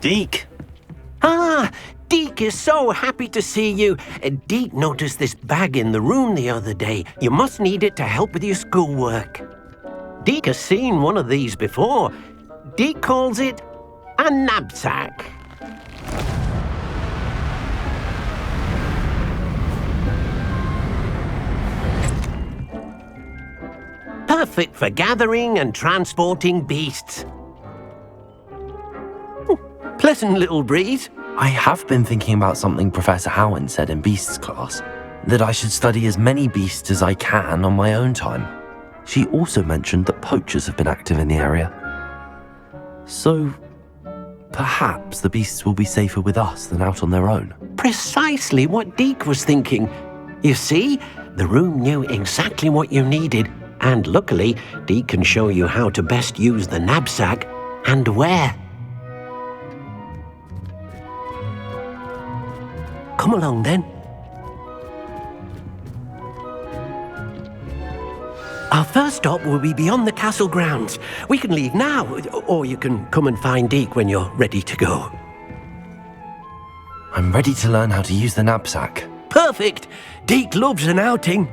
Deke! Ah, Deke is so happy to see you. Deke noticed this bag in the room the other day. You must need it to help with your schoolwork. Deke has seen one of these before. Deke calls it a knapsack. Perfect for gathering and transporting beasts. Pleasant little breeze. I have been thinking about something Professor Howard said in Beasts class, that I should study as many beasts as I can on my own time. She also mentioned that poachers have been active in the area. So, perhaps the beasts will be safer with us than out on their own. Precisely what Deke was thinking. You see, the room knew exactly what you needed, and luckily, Deke can show you how to best use the knapsack and where. Come along then. Our first stop will be beyond the castle grounds. We can leave now, or you can come and find Deke when you're ready to go. I'm ready to learn how to use the knapsack. Perfect! Deke loves an outing.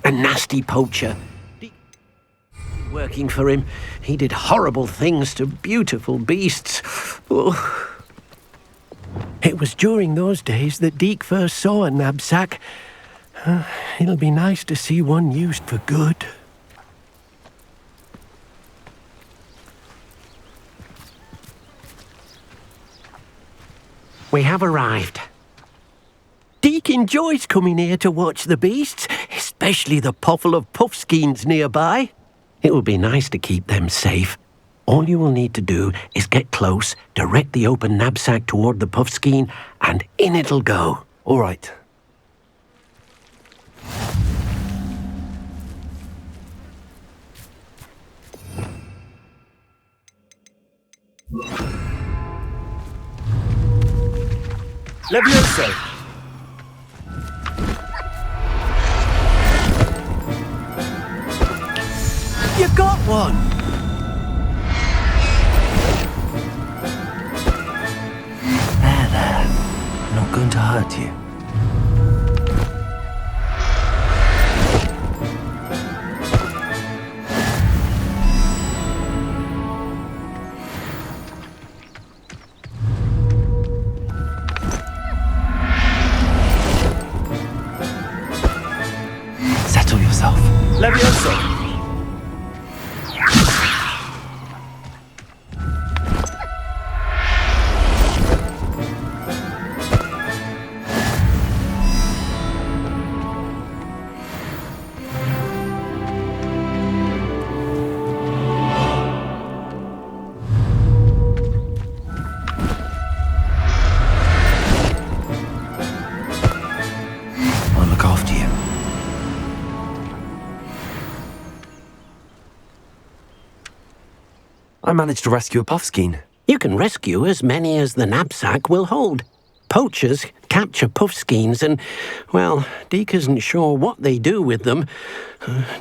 A nasty poacher. Working for him, he did horrible things to beautiful beasts. Oh. It was during those days that Deke first saw a knapsack. It'll be nice to see one used for good. We have arrived. Deke enjoys coming here to watch the beasts, especially the potful of puffskeins nearby. It will be nice to keep them safe. All you will need to do is get close, direct the open knapsack toward the puffskein, and in it'll go. All right. Levioso! You got one! There. I'm not going to hurt you. Settle yourself. Levioso! I'll look after you. I managed to rescue a puffskein. You can rescue as many as the knapsack will hold. Poachers capture puffskeins and, well, Deke isn't sure what they do with them.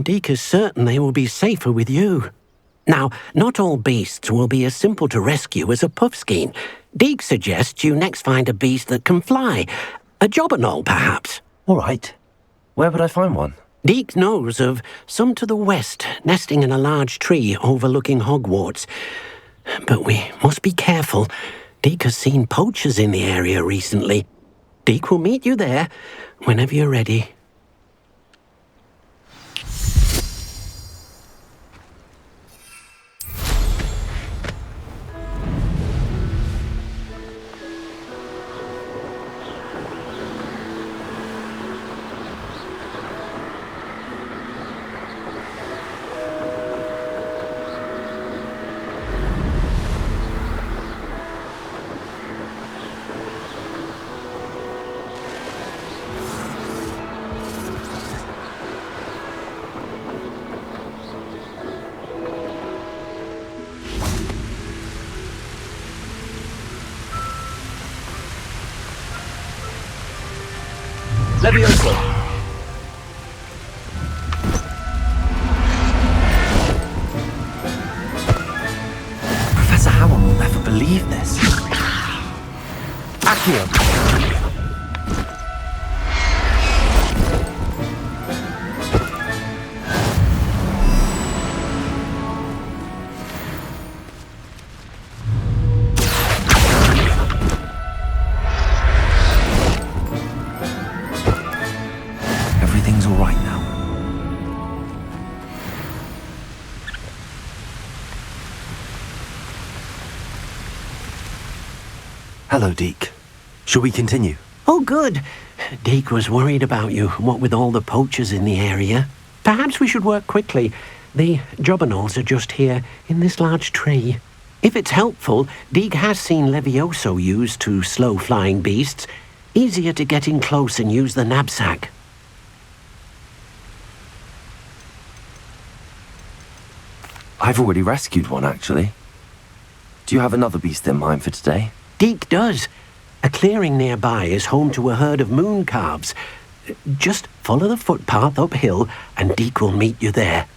Deke is certain they will be safer with you. Now, not all beasts will be as simple to rescue as a puffskein. Deke suggests you next find a beast that can fly. A jobberknoll, perhaps. All right. Where would I find one? Deke knows of some to the west, nesting in a large tree overlooking Hogwarts. But we must be careful. Deke has seen poachers in the area recently. Deke will meet you there whenever you're ready. Levioso. Professor Howard will never believe this. Accio. Everything's all right now. Hello, Deke. Shall we continue? Oh, good. Deke was worried about you, what with all the poachers in the area. Perhaps we should work quickly. The jobberknolls are just here, in this large tree. If it's helpful, Deke has seen Levioso used to slow flying beasts. Easier to get in close and use the knapsack. I've already rescued one, actually. Do you have another beast in mind for today? Deke does. A clearing nearby is home to a herd of moon calves. Just follow the footpath uphill and Deke will meet you there.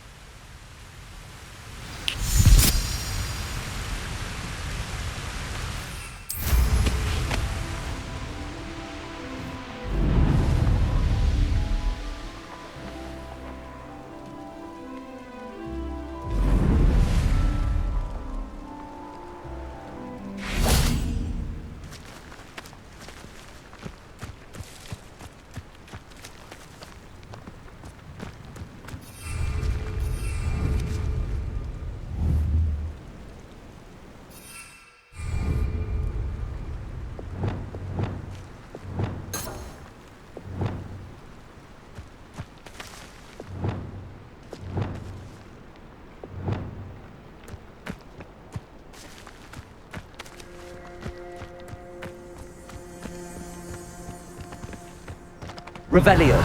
Revelio.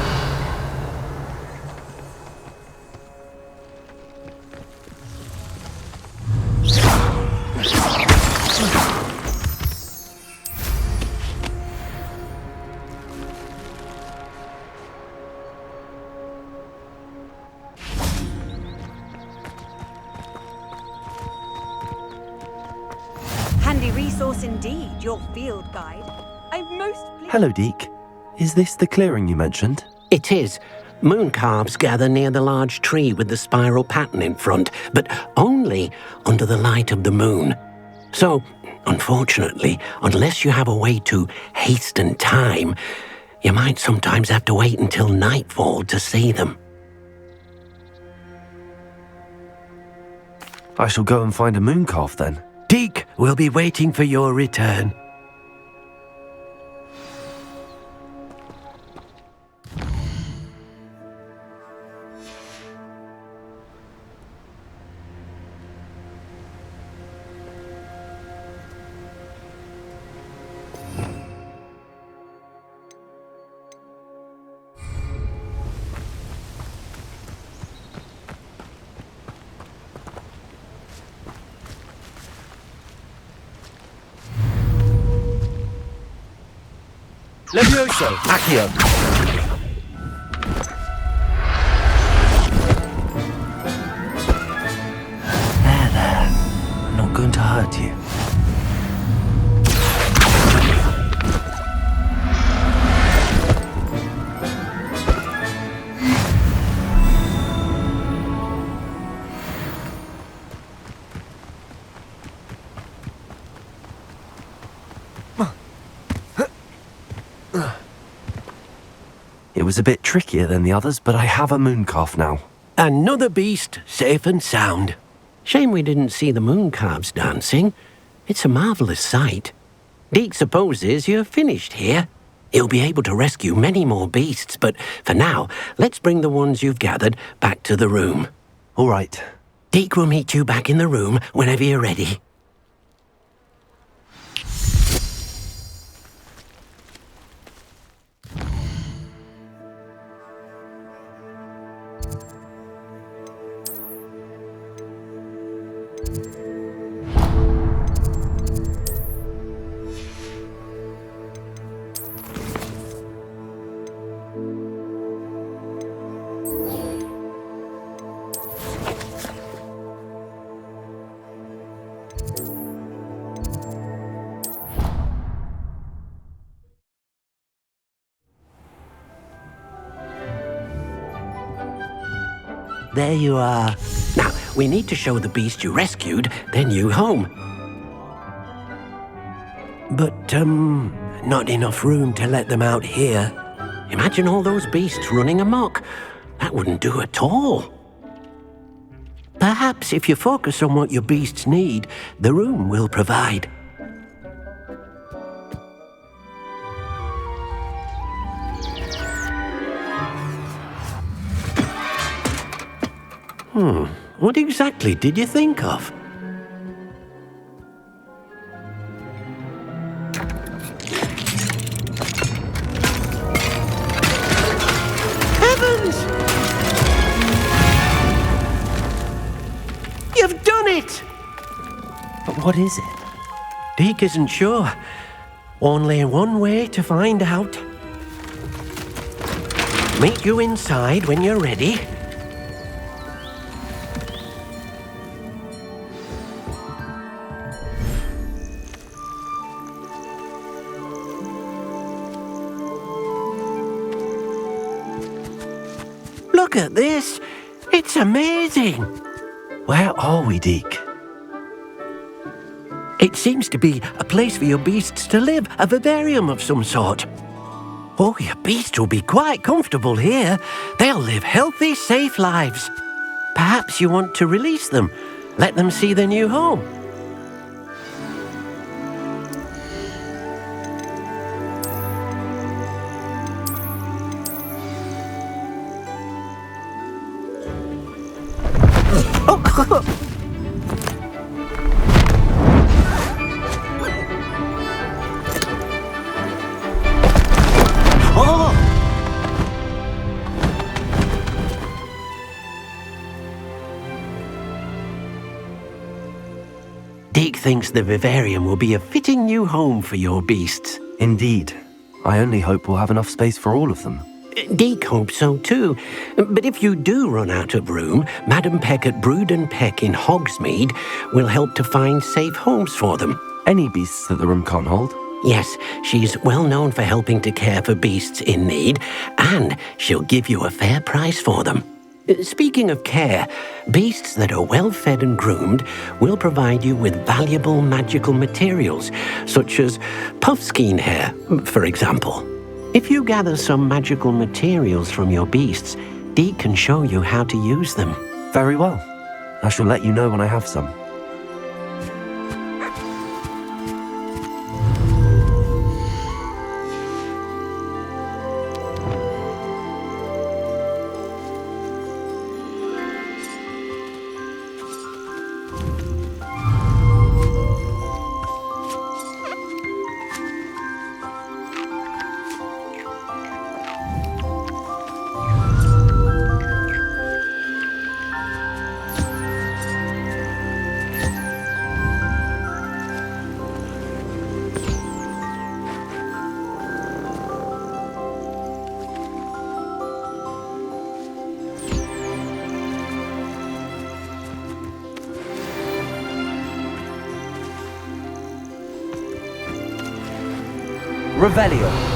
Handy resource indeed, your field guide. I'm most pleased. Hello, Deke. Is this the clearing you mentioned? It is. Moon calves gather near the large tree with the spiral pattern in front, but only under the light of the moon. So, unfortunately, unless you have a way to hasten time, you might sometimes have to wait until nightfall to see them. I shall go and find a moon calf then. Deke will be waiting for your return. Levioso. Accio. There. I'm not going to hurt you. It was a bit trickier than the others, but I have a moon calf now. Another beast, safe and sound. Shame we didn't see the moon calves dancing. It's a marvellous sight. Deke supposes you're finished here. He'll be able to rescue many more beasts, but for now, let's bring the ones you've gathered back to the room. All right. Deke will meet you back in the room whenever you're ready. there you are. Now, we need to show the beast you rescued their new home. But, not enough room to let them out here. Imagine all those beasts running amok. That wouldn't do at all. Perhaps if you focus on what your beasts need, the room will provide. What exactly did you think of? Heavens! You've done it! But what is it? Deke isn't sure. Only one way to find out. Meet you inside when you're ready. Look at this! It's amazing! Where are we, Deke? It seems to be a place for your beasts to live, a vivarium of some sort. Oh, your beasts will be quite comfortable here. They'll live healthy, safe lives. Perhaps you want to release them, let them see their new home. Deke thinks the vivarium will be a fitting new home for your beasts. Indeed. I only hope we'll have enough space for all of them. Deke hopes so too. But if you do run out of room, Madam Peck at Brood and Peck in Hogsmeade will help to find safe homes for them. Any beasts that the room can't hold? Yes, she's well known for helping to care for beasts in need, and she'll give you a fair price for them. Speaking of care, beasts that are well fed and groomed will provide you with valuable magical materials, such as puffskein hair, for example. If you gather some magical materials from your beasts, Deke can show you how to use them. Very well. I shall let you know when I have some. Revelio.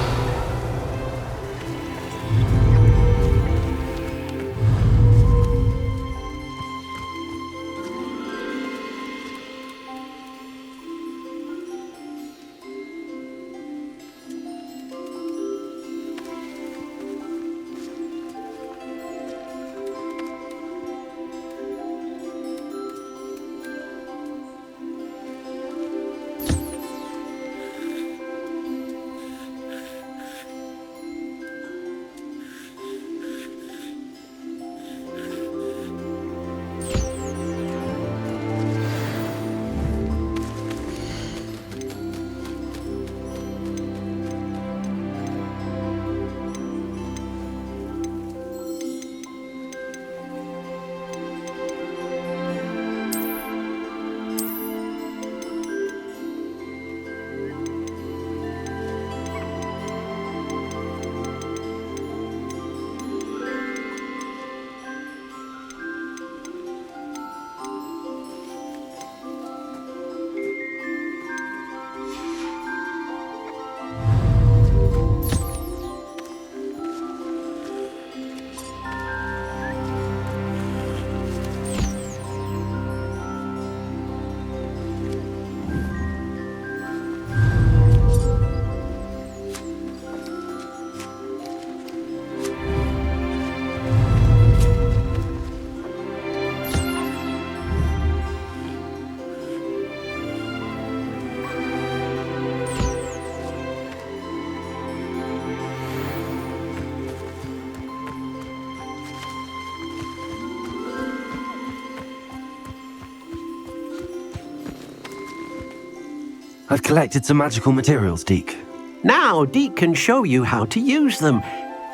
I've collected some magical materials, Deke. Now Deke can show you how to use them.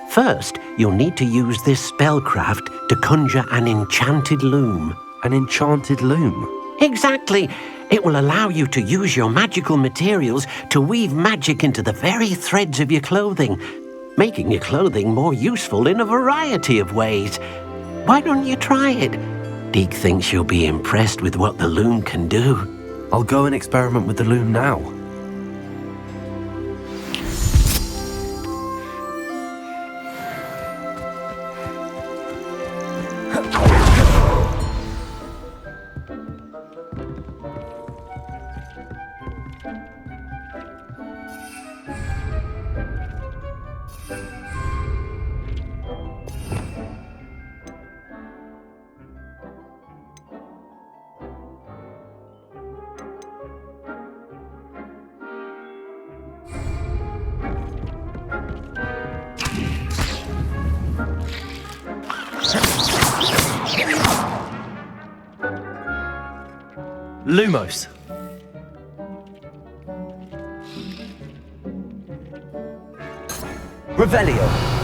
First, you'll need to use this spellcraft to conjure an enchanted loom. An enchanted loom? Exactly. It will allow you to use your magical materials to weave magic into the very threads of your clothing, making your clothing more useful in a variety of ways. Why don't you try it? Deke thinks you'll be impressed with what the loom can do. I'll go and experiment with the loom now. Lumos. Revelio.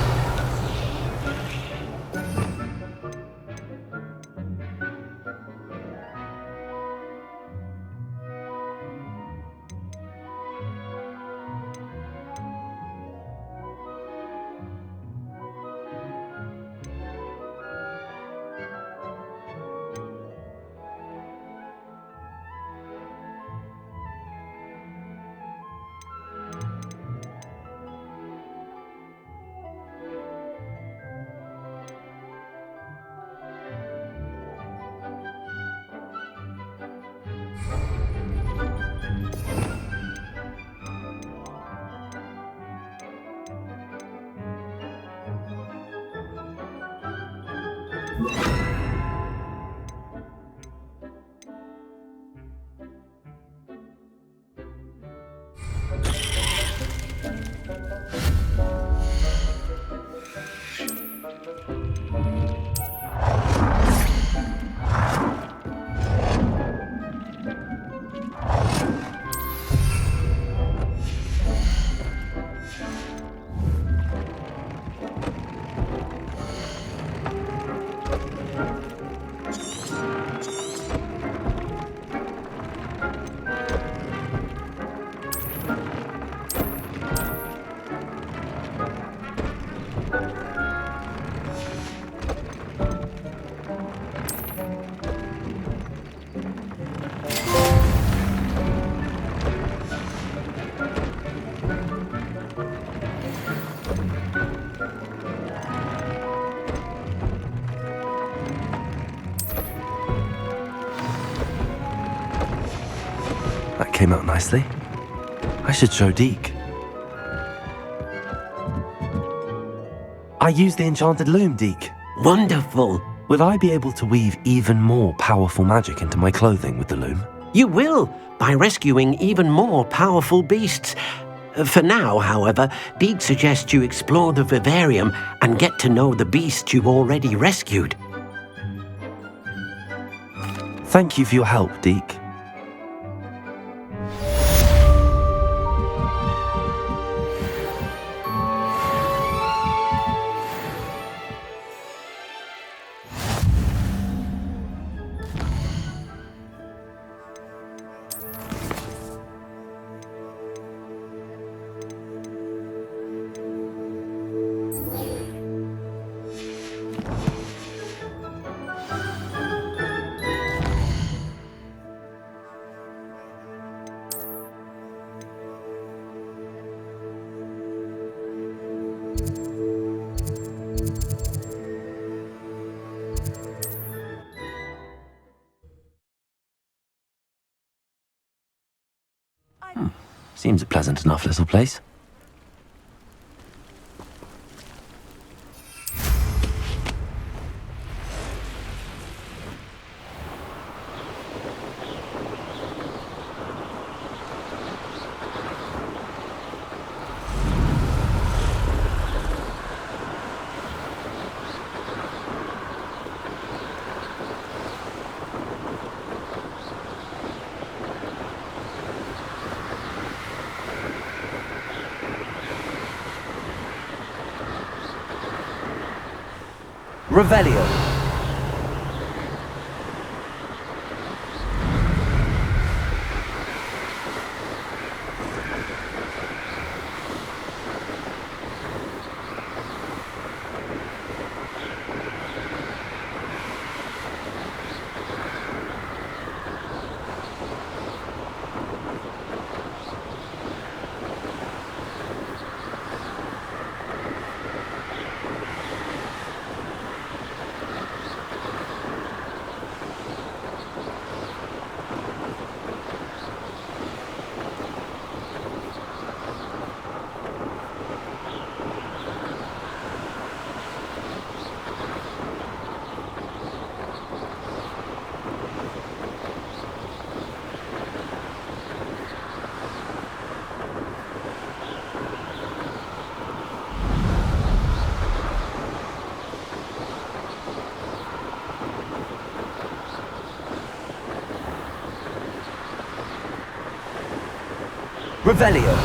That came out nicely. I should show Deke. I used the enchanted loom, Deke. Wonderful. Will I be able to weave even more powerful magic into my clothing with the loom? You will, by rescuing even more powerful beasts. For now, however, Deke suggests you explore the vivarium and get to know the beasts you've already rescued. Thank you for your help, Deke. Seems a pleasant enough little place. Revelio. Revelio.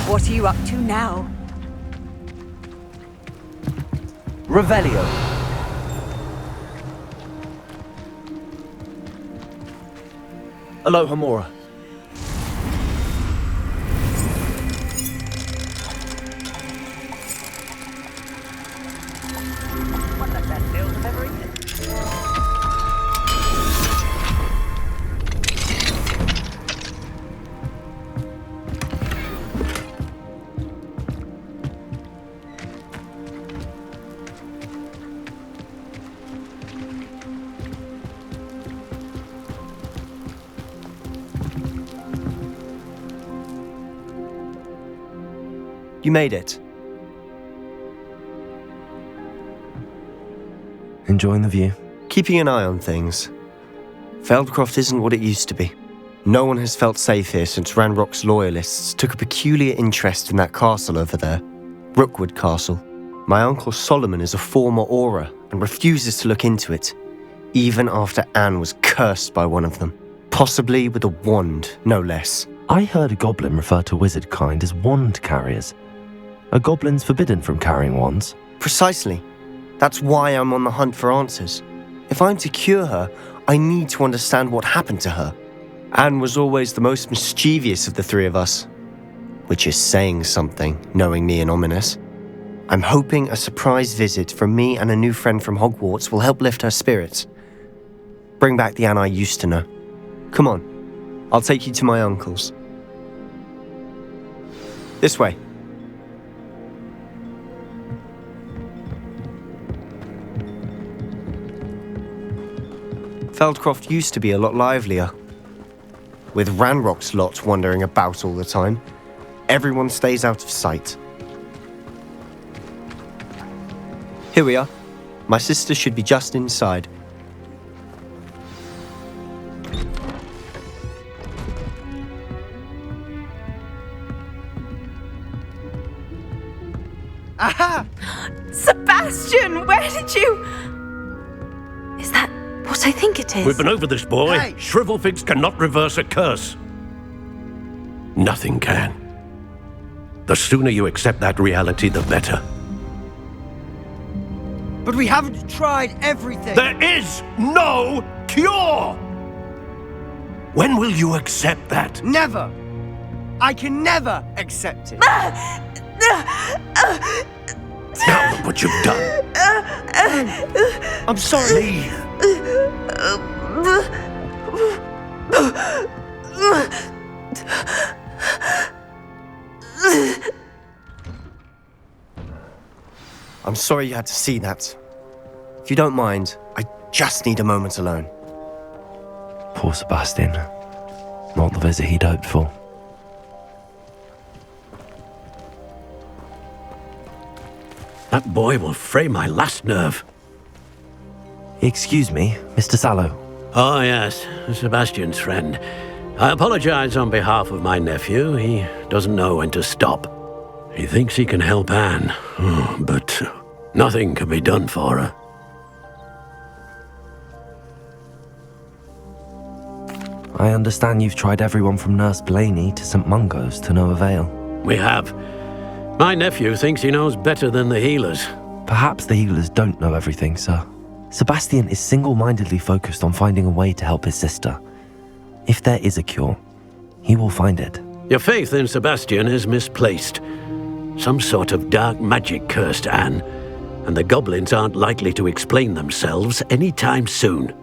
What are you up to now? Revelio. Aloha, Mora. One of the best meals I've ever eaten. You made it. Enjoying the view? Keeping an eye on things. Feldcroft isn't what it used to be. No one has felt safe here since Ranrock's loyalists took a peculiar interest in that castle over there, Rookwood Castle. My uncle Solomon is a former Auror and refuses to look into it, even after Anne was cursed by one of them, possibly with a wand, no less. I heard a goblin refer to wizard kind as wand carriers. Are goblins forbidden from carrying wands? Precisely. That's why I'm on the hunt for answers. If I'm to cure her, I need to understand what happened to her. Anne was always the most mischievous of the three of us, which is saying something, knowing me and Ominous. I'm hoping a surprise visit from me and a new friend from Hogwarts will help lift her spirits. Bring back the Anne I used to know. Come on, I'll take you to my uncle's. This way. Feldcroft used to be a lot livelier. With Ranrock's lot wandering about all the time, everyone stays out of sight. Here we are. My sister should be just inside. Aha! Sebastian, where did you... Is that what I think it is? We've been over this, boy. Hey! Shrivelfigs cannot reverse a curse. Nothing can. The sooner you accept that reality, the better. But we haven't tried everything. There is no cure! When will you accept that? Never. I can never accept it. Now look what you've done. I'm sorry. Leave. I'm sorry you had to see that. If you don't mind, I just need a moment alone. Poor Sebastian. Not the visit he'd hoped for. That boy will fray my last nerve. Excuse me, Mr. Sallow. Oh, yes, Sebastian's friend. I apologize on behalf of my nephew. He doesn't know when to stop. He thinks he can help Anne, but nothing can be done for her. I understand you've tried everyone from Nurse Blaney to St. Mungo's to no avail. We have. My nephew thinks he knows better than the healers. Perhaps the healers don't know everything, sir. Sebastian is single-mindedly focused on finding a way to help his sister. If there is a cure, he will find it. Your faith in Sebastian is misplaced. Some sort of dark magic cursed Anne, and the goblins aren't likely to explain themselves anytime soon.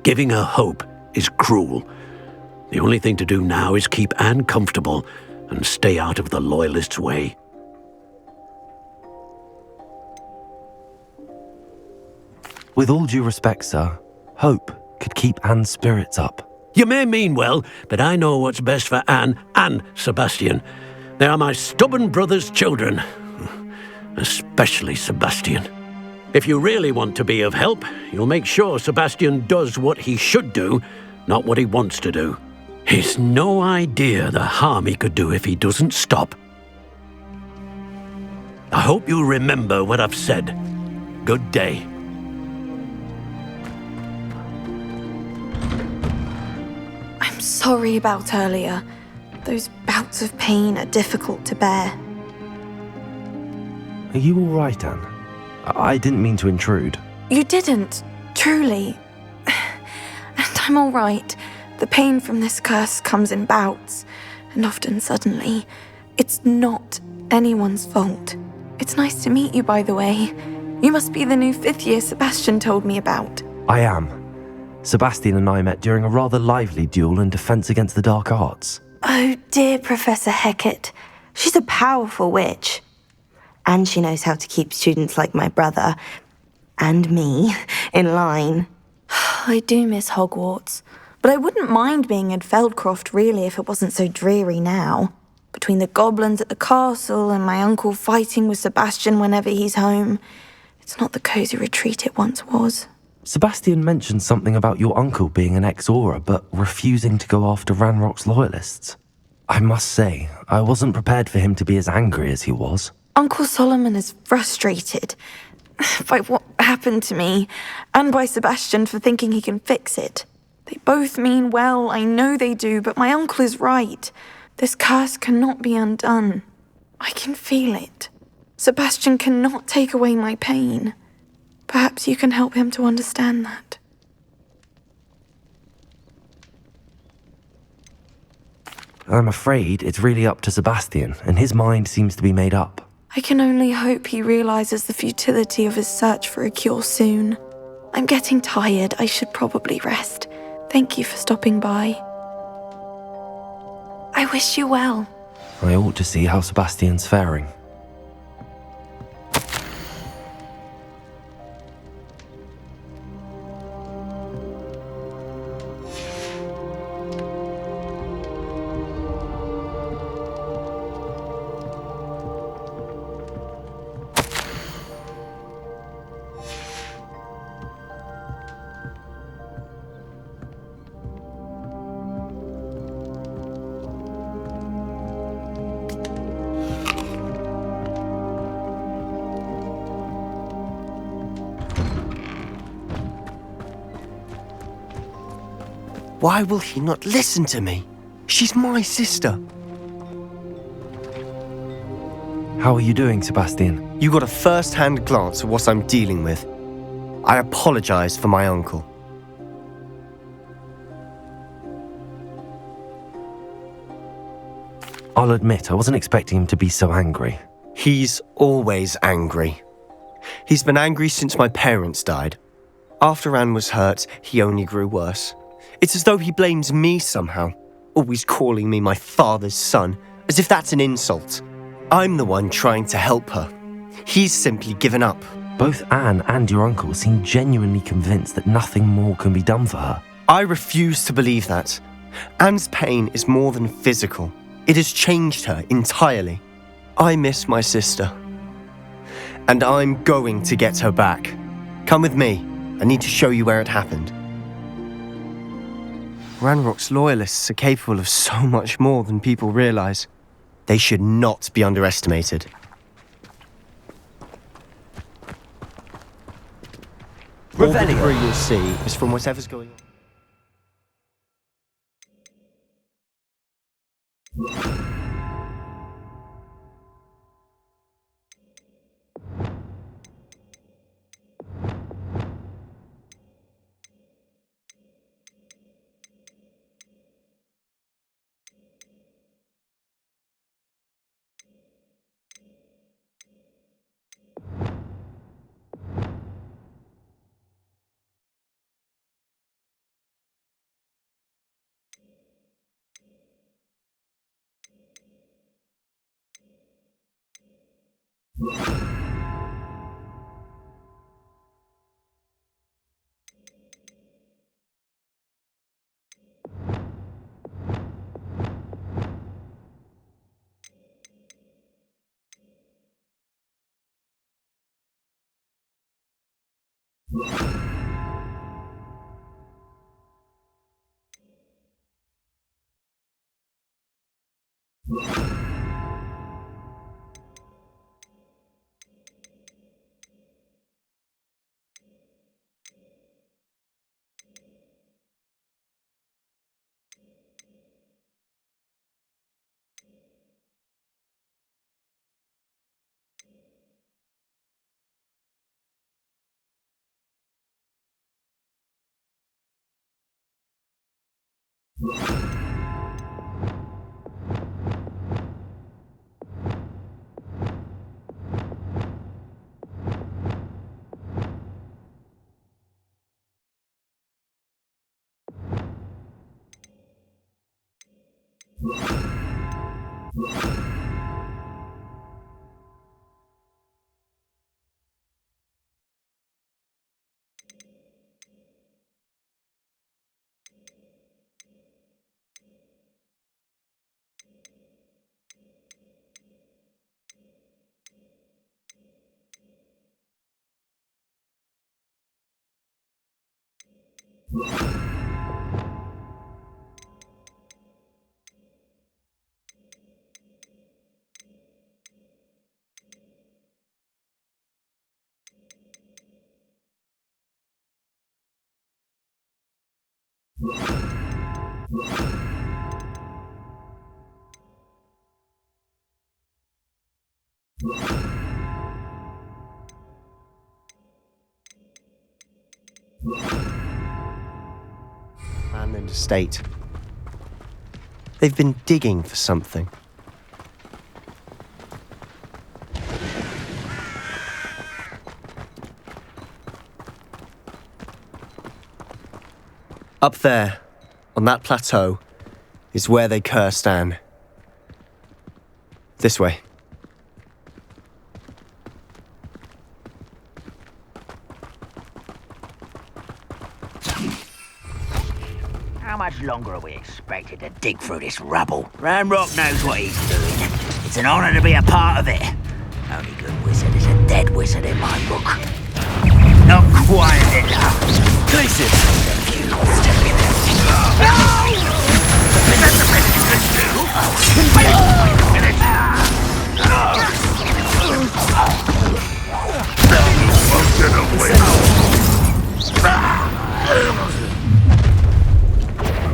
Giving her hope is cruel. The only thing to do now is keep Anne comfortable and stay out of the Loyalists' way. With all due respect, sir, hope could keep Anne's spirits up. You may mean well, but I know what's best for Anne and Sebastian. They are my stubborn brother's children. Especially Sebastian. If you really want to be of help, you'll make sure Sebastian does what he should do, not what he wants to do. He's no idea the harm he could do if he doesn't stop. I hope you remember what I've said. Good day. I'm sorry about earlier. Those bouts of pain are difficult to bear. Are you all right, Anne? I didn't mean to intrude. You didn't, truly. And I'm all right. The pain from this curse comes in bouts, and often suddenly. It's not anyone's fault. It's nice to meet you, by the way. You must be the new 5th year Sebastian told me about. I am. Sebastian and I met during a rather lively duel in Defense Against the Dark Arts. Oh, dear Professor Hecat. She's a powerful witch. And she knows how to keep students like my brother, and me, in line. I do miss Hogwarts, but I wouldn't mind being in Feldcroft, really, if it wasn't so dreary now. Between the goblins at the castle and my uncle fighting with Sebastian whenever he's home, it's not the cosy retreat it once was. Sebastian mentioned something about your uncle being an ex-Auror, but refusing to go after Ranrock's loyalists. I must say, I wasn't prepared for him to be as angry as he was. Uncle Solomon is frustrated by what happened to me, and by Sebastian for thinking he can fix it. They both mean well, I know they do, but my uncle is right. This curse cannot be undone. I can feel it. Sebastian cannot take away my pain. Perhaps you can help him to understand that. I'm afraid it's really up to Sebastian, and his mind seems to be made up. I can only hope he realizes the futility of his search for a cure soon. I'm getting tired. I should probably rest. Thank you for stopping by. I wish you well. I ought to see how Sebastian's faring. Why will he not listen to me? She's my sister. How are you doing, Sebastian? You got a first-hand glance at what I'm dealing with. I apologize for my uncle. I'll admit, I wasn't expecting him to be so angry. He's always angry. He's been angry since my parents died. After Anne was hurt, he only grew worse. It's as though he blames me somehow, always calling me my father's son, as if that's an insult. I'm the one trying to help her. He's simply given up. Both Anne and your uncle seem genuinely convinced that nothing more can be done for her. I refuse to believe that. Anne's pain is more than physical. It has changed her entirely. I miss my sister. And I'm going to get her back. Come with me. I need to show you where it happened. Ranrock's loyalists are capable of so much more than people realize. They should not be underestimated. All the debris you'll see is from whatever's going on. Abandoned estate. They've been digging for something. Up there, on that plateau, is where they cursed Anne. This way. How much longer are we expected to dig through this rubble? Ranrock knows what he's doing. It's an honor to be a part of it. Only good wizard is a dead wizard in my book. Not quiet enough. Places.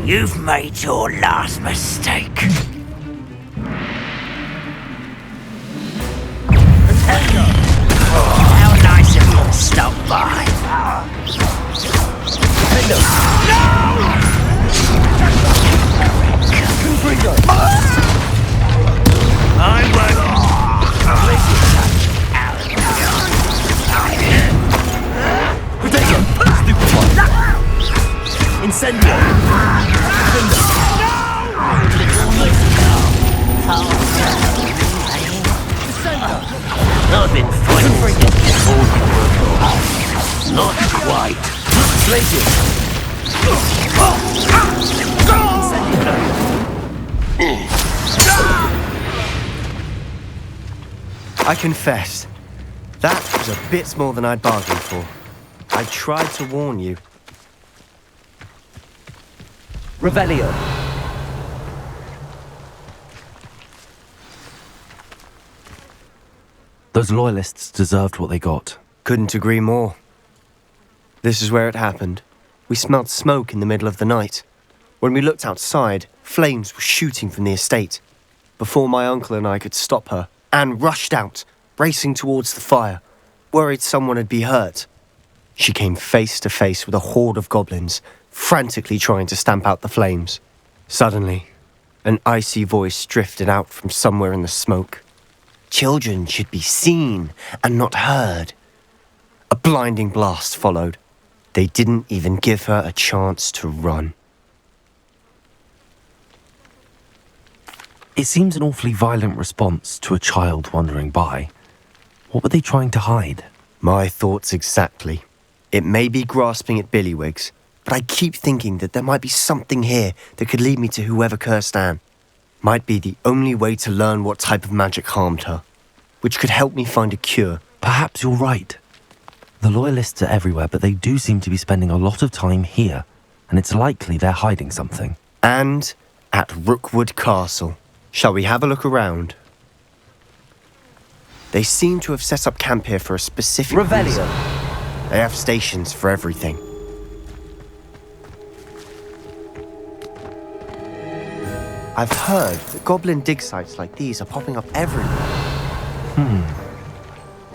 You've made your last mistake. How nice of you to stop by. I'm Incendio! I've been fighting before you were born. Not quite. Places! I confess, that was a bit more than I'd bargained for. I tried to warn you. Revelio. Those loyalists deserved what they got. Couldn't agree more. This is where it happened. We smelled smoke in the middle of the night. When we looked outside, flames were shooting from the estate. Before my uncle and I could stop her, Anne rushed out, racing towards the fire, worried someone had been hurt. She came face to face with a horde of goblins, frantically trying to stamp out the flames. Suddenly, an icy voice drifted out from somewhere in the smoke. Children should be seen and not heard. A blinding blast followed. They didn't even give her a chance to run. It seems an awfully violent response to a child wandering by. What were they trying to hide? My thoughts exactly. It may be grasping at Billywigs, but I keep thinking that there might be something here that could lead me to whoever cursed Anne. Might be the only way to learn what type of magic harmed her, which could help me find a cure. Perhaps you're right. The loyalists are everywhere, but they do seem to be spending a lot of time here, and it's likely they're hiding something. And at Rookwood Castle. Shall we have a look around? They seem to have set up camp here for a specific reason. They have stations for everything. I've heard that goblin dig sites like these are popping up everywhere.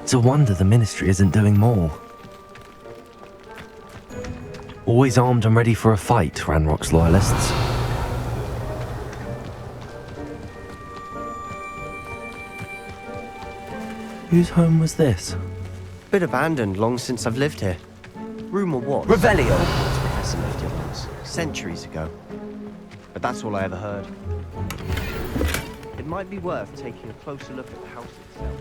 It's a wonder the Ministry isn't doing more. Always armed and ready for a fight, Ranrock's loyalists. Whose home was this? Bit abandoned long since I've lived here. Rumour was Revelio. Hogwarts Professor lived here once, centuries ago. But that's all I ever heard. It might be worth taking a closer look at the house itself.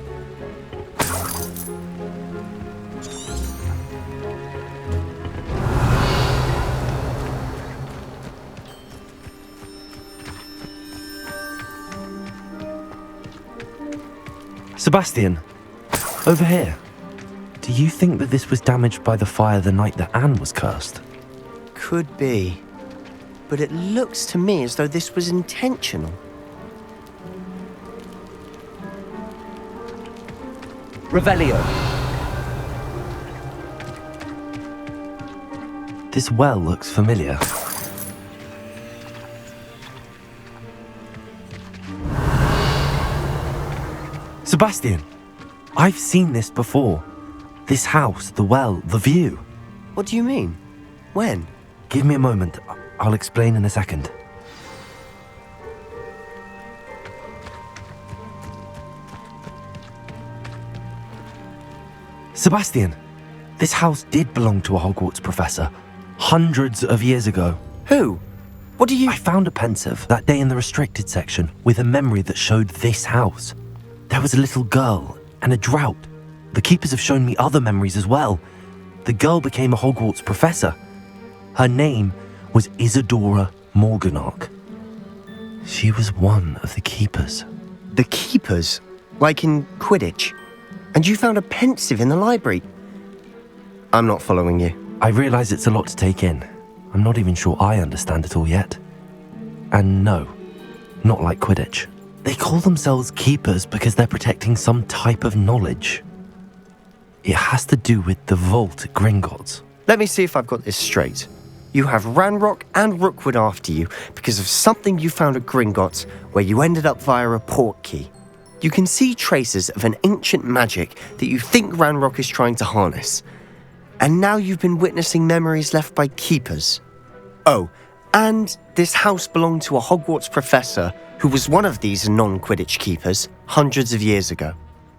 Sebastian, over here. Do you think that this was damaged by the fire the night that Anne was cursed? Could be. But it looks to me as though this was intentional. Revelio. This well looks familiar. Sebastian, I've seen this before. This house, the well, the view. What do you mean? When? Give me a moment. I'll explain in a second. Sebastian, this house did belong to a Hogwarts professor, hundreds of years ago. Who? What do you... I found a pensive that day in the restricted section with a memory that showed this house. There was a little girl and a drought. The keepers have shown me other memories as well. The girl became a Hogwarts professor. Her name was Isadora Morganach. She was one of the keepers. The keepers? Like in Quidditch? And you found a pensive in the library? I'm not following you. I realise it's a lot to take in. I'm not even sure I understand it all yet. And no, not like Quidditch. They call themselves keepers because they're protecting some type of knowledge. It has to do with the vault at Gringotts. Let me see if I've got this straight. You have Ranrock and Rookwood after you because of something you found at Gringotts where you ended up via a portkey. You can see traces of an ancient magic that you think Ranrock is trying to harness. And now you've been witnessing memories left by keepers. Oh, and this house belonged to a Hogwarts professor who was one of these non-Quidditch keepers hundreds of years ago.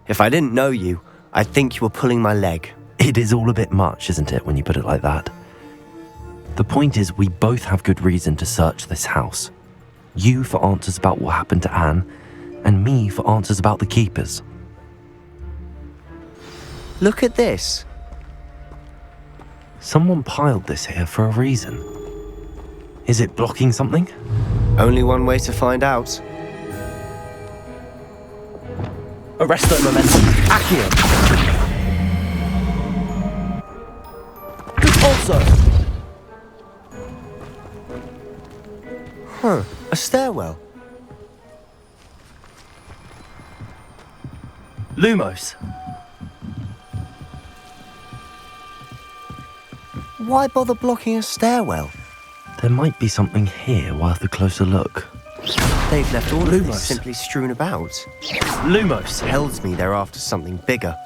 If I didn't know you, I'd think you were pulling my leg. It is all a bit much, isn't it, when you put it like that? The point is, we both have good reason to search this house. You for answers about what happened to Anne, and me for answers about the keepers. Look at this. Someone piled this here for a reason. Is it blocking something? Only one way to find out. Arresto momentum. Accio. Also. A stairwell. Lumos! Why bother blocking a stairwell? There might be something here worth a closer look. They've left all of Lumos. this simply strewn about. Lumos! Tells me they're after something bigger.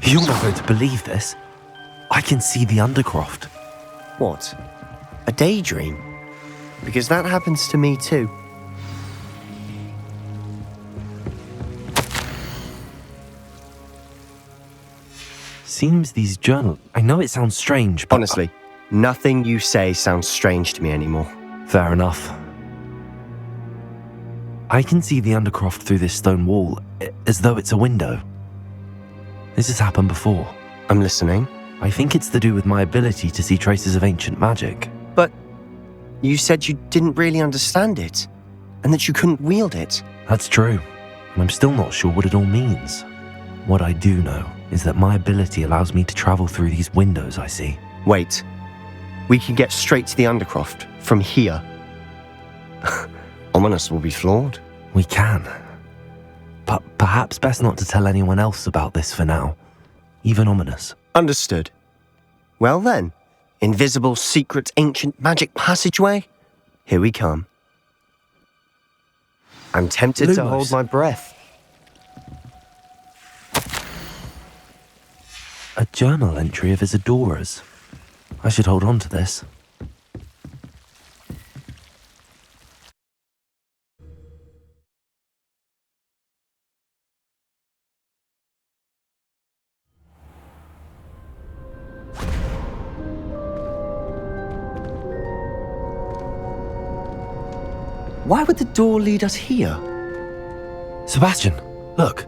You're not going to believe this. I can see the Undercroft. What? A daydream? Because that happens to me too. Seems these journals... I know it sounds strange, but... Honestly, nothing you say sounds strange to me anymore. Fair enough. I can see the Undercroft through this stone wall, as though it's a window. This has happened before. I'm listening. I think it's to do with my ability to see traces of ancient magic. But you said you didn't really understand it, and that you couldn't wield it. That's true, and I'm still not sure what it all means. What I do know is that my ability allows me to travel through these windows I see. Wait. We can get straight to the Undercroft from here. Ominous will be floored. We can. But perhaps best not to tell anyone else about this for now. Even Ominous. Understood. Well then, invisible, secret, ancient magic passageway? Here we come. I'm tempted to Lumos. hold my breath. A journal entry of Isadora's. I should hold on to this. Why would the door lead us here? Sebastian, look.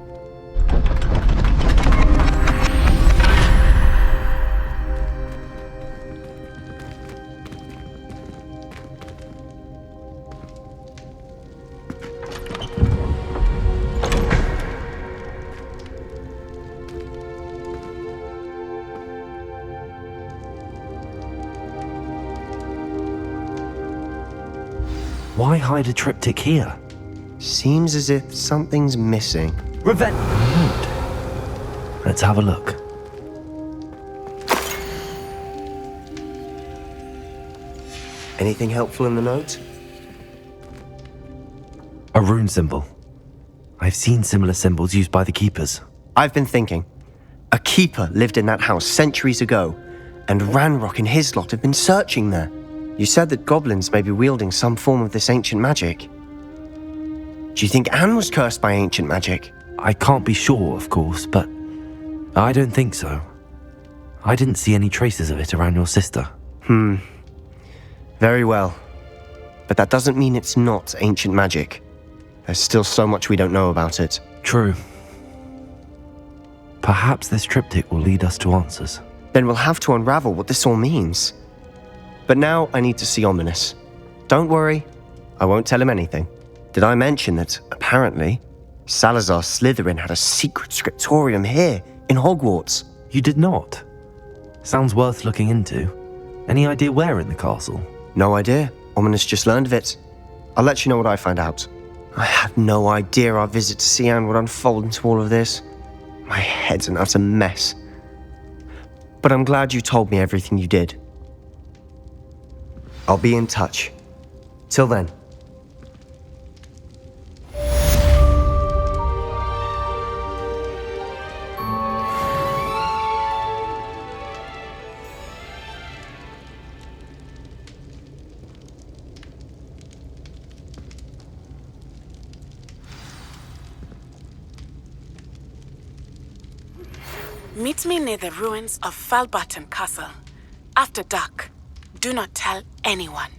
Why hide a triptych here? Seems as if something's missing. Revenge! Let's have a look. Anything helpful in the note? A rune symbol. I've seen similar symbols used by the keepers. I've been thinking. A keeper lived in that house centuries ago, and Ranrock and his lot have been searching there. You said that goblins may be wielding some form of this ancient magic. Do you think Anne was cursed by ancient magic? I can't be sure, of course, but I don't think so. I didn't see any traces of it around your sister. Very well. But that doesn't mean it's not ancient magic. There's still so much we don't know about it. True. Perhaps this triptych will lead us to answers. Then we'll have to unravel what this all means. But now I need to see Ominous. Don't worry, I won't tell him anything. Did I mention that, apparently, Salazar Slytherin had a secret scriptorium here in Hogwarts? You did not? Sounds worth looking into. Any idea where in the castle? No idea. Ominous just learned of it. I'll let you know what I find out. I had no idea our visit to Cian would unfold into all of this. My head's an utter mess. But I'm glad you told me everything you did. I'll be in touch. Till then. Meet me near the ruins of Falbaton Castle. After dark. Do not tell anyone.